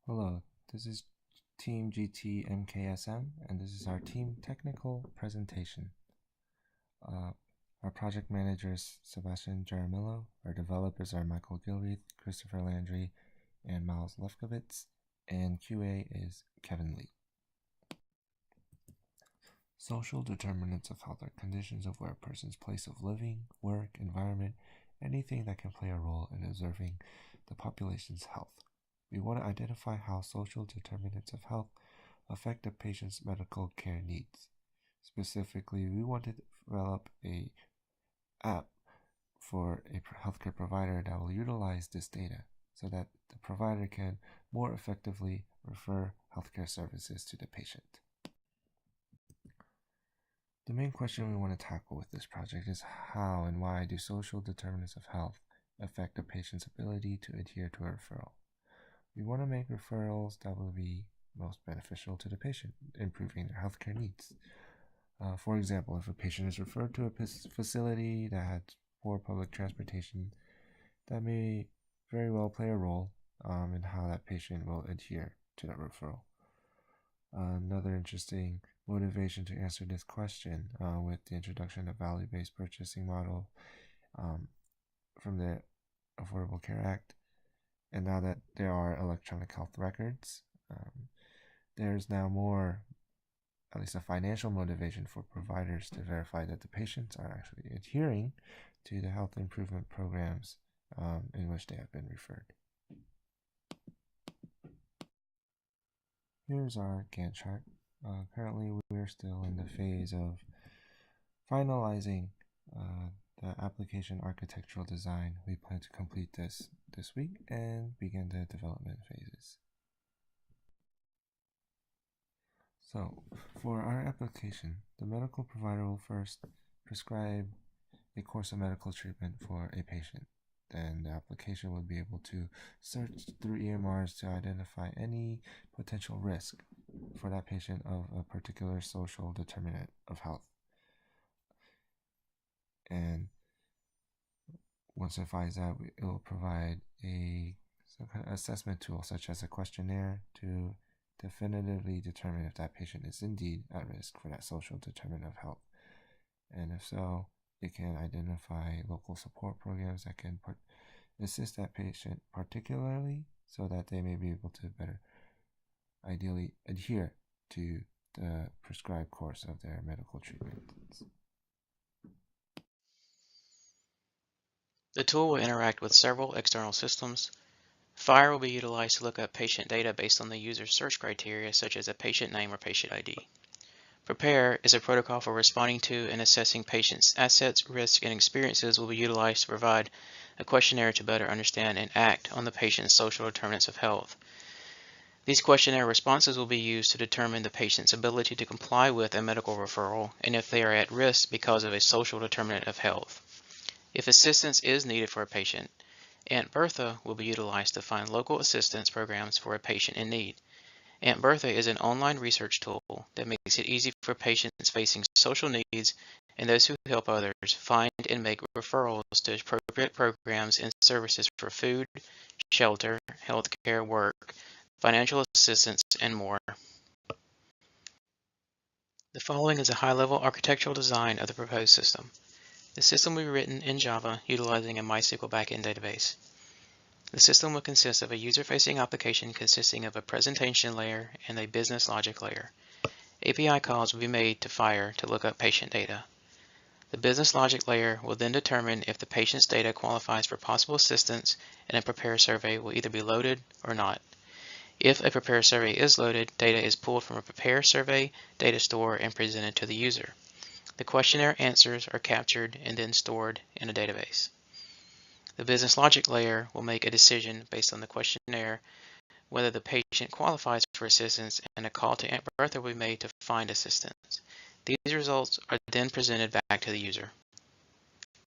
Hello, this is Team GT MKSM, and this is our team technical presentation. Our project manager is Sebastian Jaramillo. Our developers are Michael Gilreath, Christopher Landry, and Miles Lefkowitz, and QA is Kevin Lee. Social determinants of health are conditions of where a person's place of living, work, environment, anything that can play a role in observing the population's health. We want to identify how social determinants of health affect a patient's medical care needs. Specifically, we want to develop an app for a healthcare provider that will utilize this data so that the provider can more effectively refer healthcare services to the patient. The main question we want to tackle with this project is how and why do social determinants of health affect a patient's ability to adhere to a referral. We want to make referrals that will be most beneficial to the patient, improving their healthcare needs. For example, if a patient is referred to a facility that has poor public transportation, that may very well play a role in how that patient will adhere to that referral. Another interesting motivation to answer this question with the introduction of value-based purchasing model from the Affordable Care Act, and now that there are electronic health records, there's now more, at least a financial motivation for providers to verify that the patients are actually adhering to the health improvement programs in which they have been referred. Here's our Gantt chart. Currently, we're still in the phase of finalizing the application architectural design. We plan to complete this week and begin the development phases. So, for our application, the medical provider will first prescribe a course of medical treatment for a patient. Then the application will be able to search through EMRs to identify any potential risk for that patient of a particular social determinant of health. And once it finds out, it will provide some kind of assessment tool, such as a questionnaire, to definitively determine if that patient is indeed at risk for that social determinant of health. And if so, it can identify local support programs that can assist that patient particularly so that they may be able to better ideally adhere to the prescribed course of their medical treatment. The tool will interact with several external systems. FHIR will be utilized to look up patient data based on the user's search criteria, such as a patient name or patient ID. Prepare is a protocol for responding to and assessing patients' assets, risks, and experiences will be utilized to provide a questionnaire to better understand and act on the patient's social determinants of health. These questionnaire responses will be used to determine the patient's ability to comply with a medical referral and if they are at risk because of a social determinant of health. If assistance is needed for a patient, Aunt Bertha will be utilized to find local assistance programs for a patient in need. Aunt Bertha is an online research tool that makes it easy for patients facing social needs and those who help others find and make referrals to appropriate programs and services for food, shelter, healthcare, work, financial assistance, and more. The following is a high-level architectural design of the proposed system. The system will be written in Java utilizing a MySQL backend database. The system will consist of a user-facing application consisting of a presentation layer and a business logic layer. API calls will be made to FHIR to look up patient data. The business logic layer will then determine if the patient's data qualifies for possible assistance, and a prepare survey will either be loaded or not. If a prepare survey is loaded, data is pulled from a prepare survey data store and presented to the user. The questionnaire answers are captured and then stored in a database. The business logic layer will make a decision based on the questionnaire whether the patient qualifies for assistance, and a call to Aunt Bertha will be made to find assistance. These results are then presented back to the user.